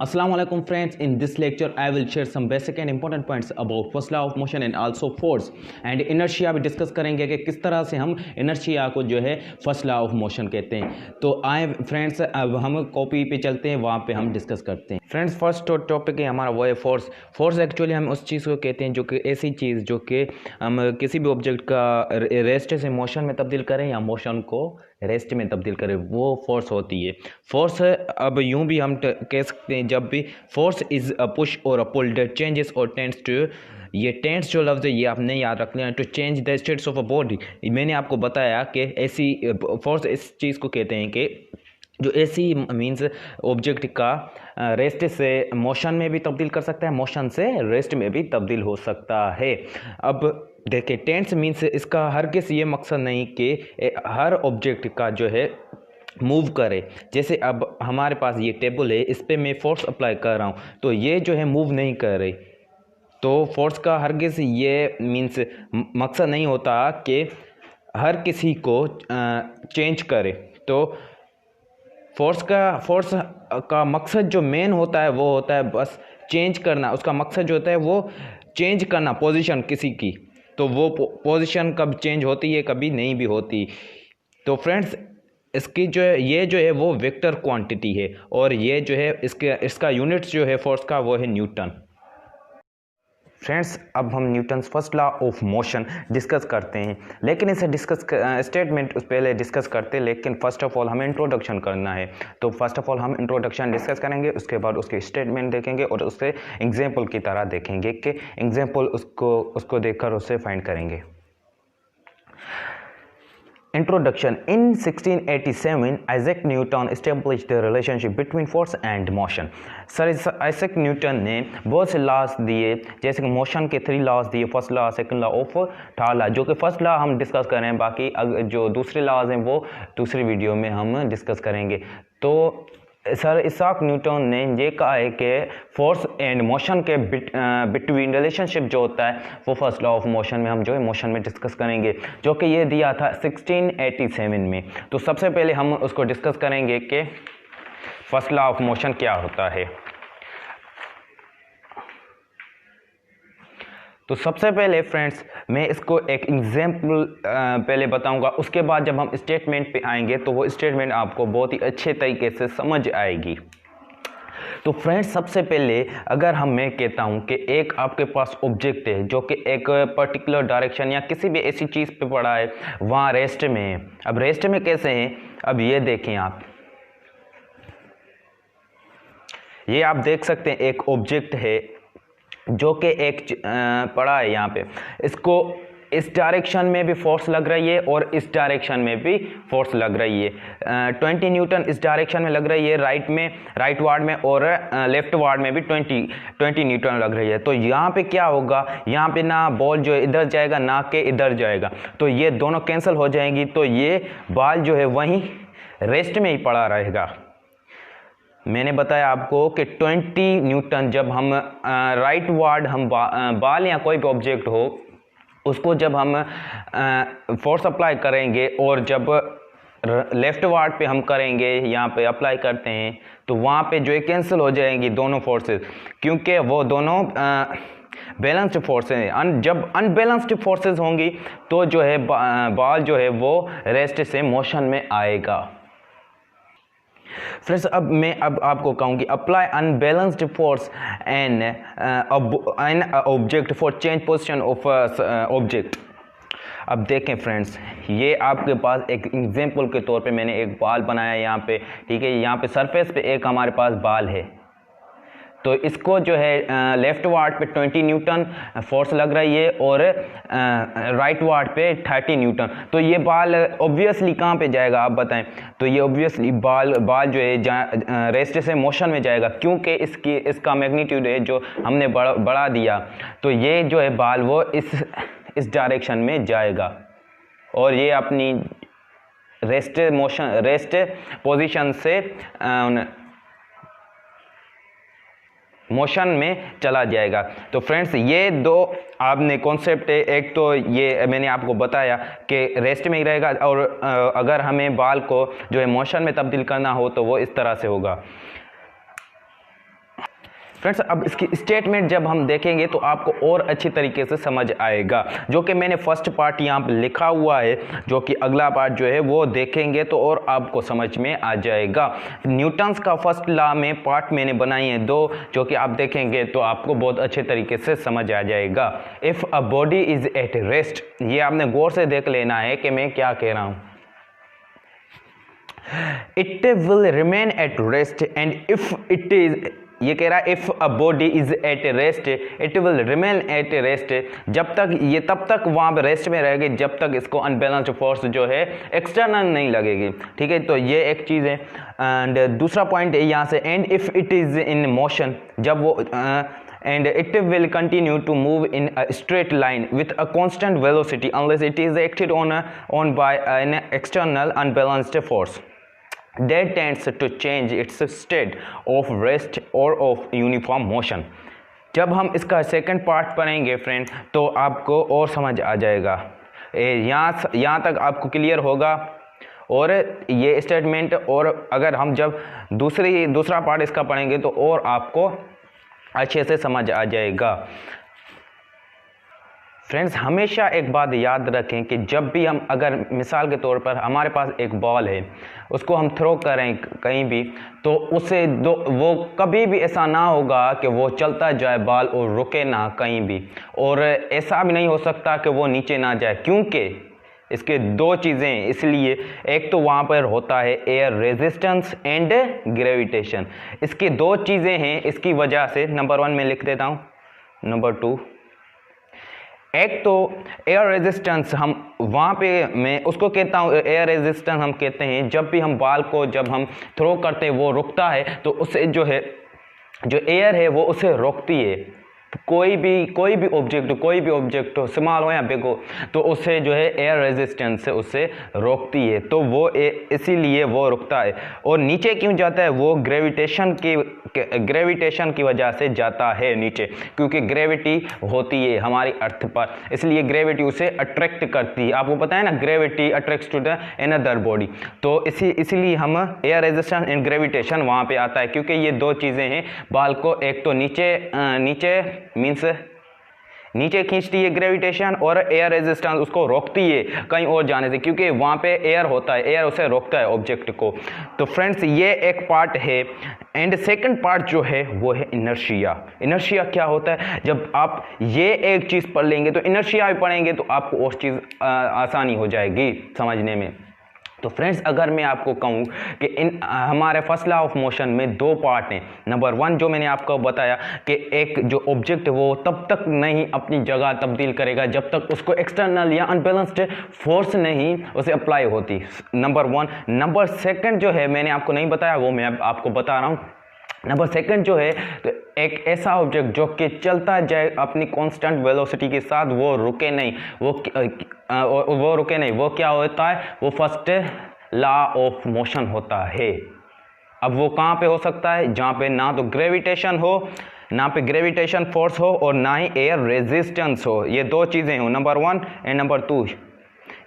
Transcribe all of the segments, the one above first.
Assalamu alaikum friends. In this lecture I will share some basic and important points about first law of motion and also force and inertia भी discuss करेंगे कि किस तरह से हम inertia को जो है फर्स्ट लॉ ऑफ मोशन कहते हैं। तो आए फ्रेंड्स अब हम कॉपी पे चलते हैं, वहाँ पे हम डिस्कस करते हैं। फ्रेंड्स फर्स्ट टॉपिक है हमारा वो है फोर्स। फोर्स एक्चुअली हम उस चीज़ को कहते हैं जो कि ऐसी चीज़ जो कि हम किसी भी ऑब्जेक्ट का रेस्ट से मोशन में तब्दील करें या मोशन को रेस्ट में तब्दील करें, वो फोर्स होती है। फोर्स अब यूं भी हम कह सकते हैं जब भी force is a push or a pull that changes or tends to, ये टेंड्स जो लफ्ज़ है ये आपने याद रख लिया, to change the states of a body. मैंने आपको बताया कि ऐसी फोर्स इस चीज़ को कहते हैं कि जो ऐसी मीन्स ऑब्जेक्ट का रेस्ट से मोशन में भी तब्दील कर सकता है, मोशन से रेस्ट में भी तब्दील हो सकता है। अब देखिए टेंस मीन्स इसका हर किसी ये मकसद नहीं कि हर ऑब्जेक्ट का जो है मूव करे। जैसे अब हमारे पास ये टेबल है, इस पर मैं फोर्स अप्लाई कर रहा हूँ तो ये जो है मूव नहीं कर रही। तो फोर्स का हरगिज़ ये मीन्स मकसद नहीं होता कि हर किसी को चेंज करे। तो फोर्स का मकसद जो मेन होता है वो होता है बस चेंज करना। उसका मकसद जो होता है वो चेंज करना पोजीशन किसी की। तो वो पोजीशन कब चेंज होती है, कभी नहीं भी होती। तो फ्रेंड्स इसकी जो है ये जो है वो वेक्टर क्वांटिटी है और ये जो है इसका यूनिट्स जो है फोर्स का वो है न्यूटन। फ्रेंड्स अब हम Newton's first law of motion discuss करते हैं, लेकिन इसे डिस्कस स्टेटमेंट उस पहले डिस्कस करते हैं, लेकिन फ़र्स्ट ऑफ ऑल हमें इंट्रोडक्शन करना है। तो फर्स्ट ऑफ ऑल हम इंट्रोडक्शन डिस्कस करेंगे, उसके बाद उसके स्टेटमेंट देखेंगे और उससे एग्जांपल की तरह देखेंगे कि एग्जांपल उसको देखकर उसे फाइंड करेंगे। Introduction. In 1687, Isaac Newton established the relationship between force and motion. Sir Isaac Newton ने बहुत से लॉज दिए, जैसे कि मोशन के 3 लॉज दिए, first law, second law of third law, जो कि फर्स्ट लॉ हम डिस्कस कर रहे हैं। बाकी जो दूसरे लॉज हैं वो दूसरी वीडियो में हम डिस्कस करेंगे। तो सर आइजैक न्यूटन ने ये कहा है कि फोर्स एंड मोशन के बिटवीन रिलेशनशिप जो होता है वो फर्स्ट लॉ ऑफ मोशन में हम जो है मोशन में डिस्कस करेंगे, जो कि ये दिया था 1687 में। तो सबसे पहले हम उसको डिस्कस करेंगे कि फर्स्ट लॉ ऑफ मोशन क्या होता है। तो सबसे पहले फ्रेंड्स मैं इसको एक एग्जाम्पल पहले बताऊंगा, उसके बाद जब हम स्टेटमेंट पे आएंगे तो वो स्टेटमेंट आपको बहुत ही अच्छे तरीके से समझ आएगी। तो फ्रेंड्स सबसे पहले अगर मैं कहता हूं कि एक आपके पास ऑब्जेक्ट है जो कि एक पर्टिकुलर डायरेक्शन या किसी भी ऐसी चीज़ पे पड़ा है, वहाँ रेस्ट में है। अब रेस्ट में कैसे है, अब ये देखें आप, ये आप देख सकते हैं एक ऑब्जेक्ट है जो कि एक पड़ा है यहाँ पे। इसको इस डायरेक्शन में भी फोर्स लग रही है और इस डायरेक्शन में भी फोर्स लग रही है। 20 न्यूटन इस डायरेक्शन में लग रही है राइट वार्ड में, और लेफ्ट वार्ड में भी 20 न्यूटन लग रही है। तो यहाँ पे क्या होगा, यहाँ पे ना बॉल जो है इधर जाएगा ना कि इधर जाएगा, तो ये दोनों कैंसिल हो जाएंगी। तो ये बॉल जो है वहीं रेस्ट में ही पड़ा रहेगा। मैंने बताया आपको कि 20 न्यूटन जब हम राइट वार्ड हम बॉल या कोई भी ऑब्जेक्ट हो उसको जब हम फोर्स अप्लाई करेंगे और जब लेफ्ट वार्ड पे हम करेंगे, यहाँ पे अप्लाई करते हैं, तो वहाँ पे जो है कैंसिल हो जाएंगी दोनों फोर्सेस, क्योंकि वो दोनों बैलेंस्ड फोर्सेस हैं। जब अनबैलेंस्ड फोर्सेस होंगी तो जो है बॉल जो है वो रेस्ट से मोशन में आएगा। फ्रेंड्स अब आपको कहूँगी apply unbalanced force an object for change position of object. अब देखें फ्रेंड्स, ये आपके पास एक एग्जांपल के तौर पे मैंने एक बॉल बनाया यहाँ पे, ठीक है। यहाँ पे सरफेस पे एक हमारे पास बॉल है, तो इसको जो है लेफ्ट वार्ड पे 20 न्यूटन फोर्स लग रही है और राइट वार्ड पे 30 न्यूटन। तो ये बॉल ऑब्वियसली कहाँ पे जाएगा आप बताएं। तो ये ऑब्वियसली बॉल जो है रेस्ट से मोशन में जाएगा, क्योंकि इसका मैग्नीट्यूड है जो हमने बढ़ा दिया। तो ये जो है बॉल वो इस डायरेक्शन में जाएगा और ये अपनी रेस्ट पोजीशन से मोशन में चला जाएगा। तो फ्रेंड्स ये दो आपने कॉन्सेप्ट है, एक तो ये मैंने आपको बताया कि रेस्ट में ही रहेगा, और अगर हमें बॉल को जो है मोशन में तब्दील करना हो तो वो इस तरह से होगा। फ्रेंड्स अब इसकी स्टेटमेंट जब हम देखेंगे तो आपको और अच्छी तरीके से समझ आएगा, जो कि मैंने फर्स्ट पार्ट यहाँ पे लिखा हुआ है, जो कि अगला पार्ट जो है वो देखेंगे तो और आपको समझ में आ जाएगा। न्यूटन्स का फर्स्ट लॉ में पार्ट मैंने बनाई है 2, जो कि आप देखेंगे तो आपको बहुत अच्छे तरीके से समझ आ जाएगा। If a body is at rest, ये आपने गौर से देख लेना है कि मैं क्या कह रहा हूँ। It will remain at rest and if it is, ये कह रहा है if a body is at rest it will remain at rest, जब तक ये तब तक वहां पे रेस्ट में रहेगी जब तक इसको अनबैलेंस्ड फोर्स जो है एक्सटर्नल नहीं लगेगी। ठीक है, तो ये एक चीज़ है। एंड दूसरा पॉइंट है यहाँ से, and if it is in motion, जब वो and it will continue to move in a straight line with a constant velocity unless it is acted on by an external unbalanced force that tends to change its state of rest or of uniform motion। जब हम इसका second part पढ़ेंगे friend तो आपको और समझ आ जाएगा, यहाँ तक आपको क्लियर होगा। और ये स्टेटमेंट, और अगर हम जब दूसरा पार्ट इसका पढ़ेंगे तो और आपको अच्छे से समझ आ जाएगा। फ्रेंड्स हमेशा एक बात याद रखें कि जब भी हम, अगर मिसाल के तौर पर हमारे पास एक बॉल है, उसको हम थ्रो करें कहीं भी, तो उसे वो कभी भी ऐसा ना होगा कि वो चलता जाए बॉल और रुके ना कहीं भी, और ऐसा भी नहीं हो सकता कि वो नीचे ना जाए, क्योंकि इसके 2 चीज़ें, इसलिए एक तो वहाँ पर होता है एयर रेजिस्टेंस एंड ग्रेविटेशन। इसकी 2 चीज़ें हैं, इसकी वजह से नंबर 1 में लिख देता हूँ, नंबर 2, एक तो एयर रेजिस्टेंस, हम वहाँ पे मैं उसको कहता हूँ एयर रेजिस्टेंस, हम कहते हैं जब भी हम बॉल को जब हम थ्रो करते हैं वो रुकता है तो उससे जो है, जो एयर है वो उसे रोकती है। कोई भी ऑब्जेक्ट हो, स्मॉल हो या बिग हो, तो उससे जो है एयर रेजिस्टेंस से उससे रोकती है, तो वो इसीलिए वो रुकता है। और नीचे क्यों जाता है, वो ग्रेविटेशन की वजह से जाता है नीचे, क्योंकि ग्रेविटी होती है हमारी अर्थ पर, इसलिए ग्रेविटी उसे अट्रैक्ट करती है। आपको पता है ना, gravity attracts to the another body, तो इसीलिए हम एयर रेजिस्टेंस एंड ग्रेविटेशन वहाँ पे आता है, क्योंकि ये 2 चीज़ें हैं बॉल को, एक तो नीचे मीन्स नीचे खींचती है ग्रेविटेशन, और एयर रेजिस्टेंस उसको रोकती है कहीं और जाने से, क्योंकि वहाँ पे एयर होता है, एयर उसे रोकता है ऑब्जेक्ट को। तो फ्रेंड्स ये एक पार्ट है। एंड सेकंड पार्ट जो है वो है इनर्शिया। इनर्शिया क्या होता है, जब आप ये एक चीज़ पढ़ लेंगे तो इनर्शिया भी पढ़ेंगे तो आपको और चीज़ आसानी हो जाएगी समझने में। तो फ्रेंड्स अगर मैं आपको कहूँ कि हमारे फर्स्ट लॉ ऑफ मोशन में 2 पार्ट हैं। नंबर 1 जो मैंने आपको बताया कि एक जो ऑब्जेक्ट वो तब तक नहीं अपनी जगह तब्दील करेगा जब तक उसको एक्सटर्नल या अनबैलेंस्ड फोर्स नहीं उसे अप्लाई होती, नंबर 1। नंबर 2 जो है मैंने आपको नहीं बताया, वो मैं आपको बता रहा हूँ। नंबर 2 जो है, तो एक ऐसा ऑब्जेक्ट जो कि चलता जाए अपनी कांस्टेंट वेलोसिटी के साथ, वो रुके नहीं, वो रुके नहीं, वो क्या होता है, वो फर्स्ट लॉ ऑफ मोशन होता है। अब वो कहाँ पे हो सकता है, जहाँ पे ना तो ग्रेविटेशन हो, ना पे ग्रेविटेशन फोर्स हो, और ना ही एयर रेजिस्टेंस हो। ये 2 चीज़ें हो, नंबर 1 एंड नंबर 2।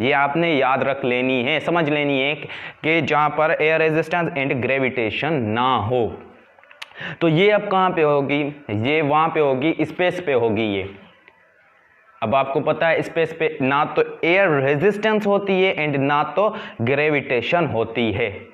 ये आपने याद रख लेनी है, समझ लेनी है कि जहाँ पर एयर रेजिस्टेंस एंड ग्रेविटेशन ना हो। तो ये अब कहाँ पे होगी, ये वहाँ पे होगी, स्पेस पे होगी ये। अब आपको पता है स्पेस पे ना तो एयर रेजिस्टेंस होती है एंड ना तो ग्रेविटेशन होती है।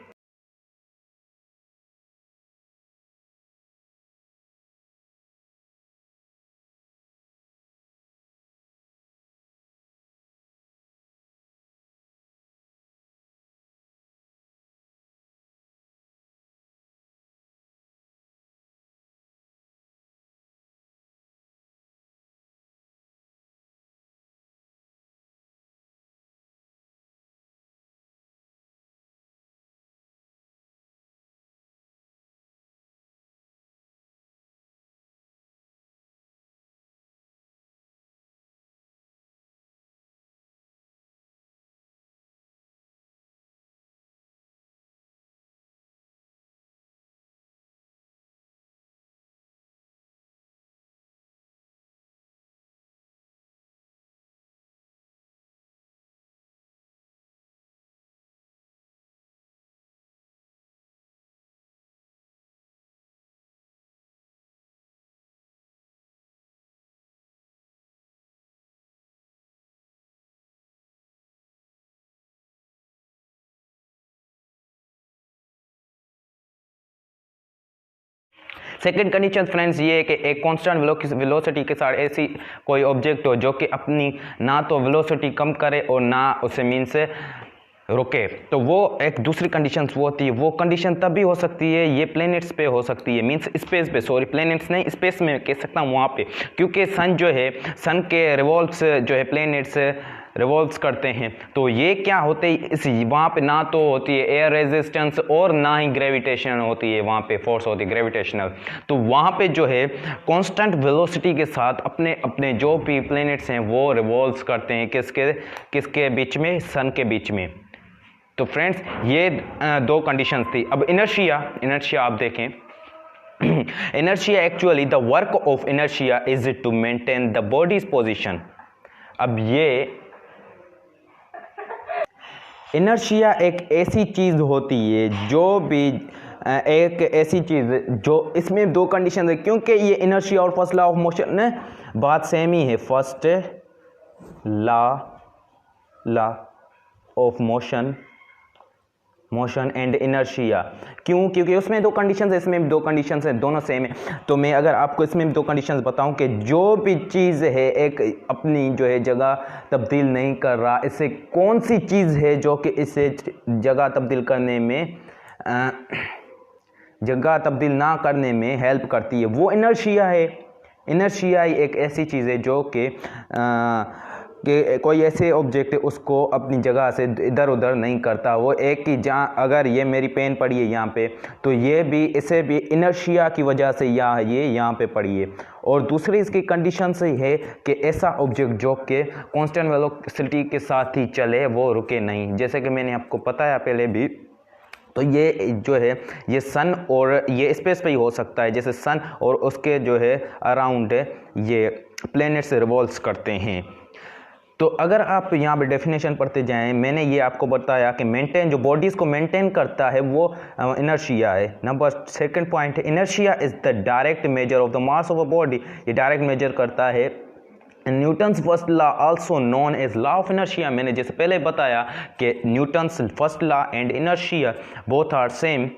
सेकेंड कंडीशन फ्रेंड्स ये है कि एक कांस्टेंट वेलोसिटी के साथ ऐसी कोई ऑब्जेक्ट हो जो कि अपनी ना तो वेलोसिटी कम करे और ना उसे मीन्स रुके, तो वो एक दूसरी कंडीशन वो होती है। वो कंडीशन तब भी हो सकती है, ये प्लैनेट्स पे हो सकती है, मीन्स स्पेस पे, सॉरी प्लैनेट्स नहीं स्पेस में कह सकता हूँ वहाँ पे, क्योंकि सन जो है सन के रिवॉल्व्स जो है प्लैनेट्स रिवॉल्व्स करते हैं। तो ये क्या होते हैं इस वहाँ पे ना तो होती है एयर रेजिस्टेंस और ना ही ग्रेविटेशन होती है, वहाँ पे फोर्स होती है ग्रेविटेशनल। तो वहाँ पे जो है कांस्टेंट वेलोसिटी के साथ अपने अपने जो भी प्लैनेट्स हैं वो रिवॉल्व्स करते हैं किसके बीच में, सन के बीच में। तो फ्रेंड्स ये दो कंडीशंस थी। अब इनर्शिया आप देखें inertia actually the work of inertia is to maintain the body's position. अब ये इनर्शिया एक ऐसी चीज होती है जो भी एक ऐसी चीज जो इसमें दो कंडीशन है, क्योंकि ये इनर्शिया और फर्स्ट लॉ ऑफ मोशन बात सेम ही है। First law of motion and inertia, क्योंकि उसमें दो कंडीशंस है, इसमें भी दो कंडीशंस है, दोनों सेम है। तो मैं अगर आपको इसमें भी दो कंडीशंस बताऊं कि जो भी चीज़ है एक अपनी जो है जगह तब्दील नहीं कर रहा, इससे कौन सी चीज़ है जो कि इसे जगह तब्दील करने में जगह तब्दील ना करने में हेल्प करती है, वो इनर्शिया है। इनर्शिया एक ऐसी चीज़ है जो कि कोई ऐसे ऑब्जेक्ट उसको अपनी जगह से इधर उधर नहीं करता, वो एक ही जहाँ अगर ये मेरी पेन पड़ी है यहाँ पे, तो ये भी इसे भी इनर्शिया की वजह से ये यहाँ पे पड़ी है। और दूसरी इसकी कंडीशन से है कि ऐसा ऑब्जेक्ट जो कि कांस्टेंट वेलोसिटी के साथ ही चले, वो रुके नहीं, जैसे कि मैंने आपको बताया पहले भी। तो ये जो है ये सन और ये स्पेस पे ही हो सकता है, जैसे सन और उसके जो है अराउंड ये प्लैनेट्स रिवॉल्व करते हैं। तो अगर आप यहाँ पे डेफिनेशन पढ़ते जाएं, मैंने ये आपको बताया कि मेंटेन जो बॉडीज़ को मेंटेन करता है वो इनर्शिया है। नंबर सेकंड पॉइंट है inertia is the direct measure of the mass of a body, ये डायरेक्ट मेजर करता है। Newton's first law also known as law of inertia, मैंने जैसे पहले बताया कि Newton's first law and inertia both are same.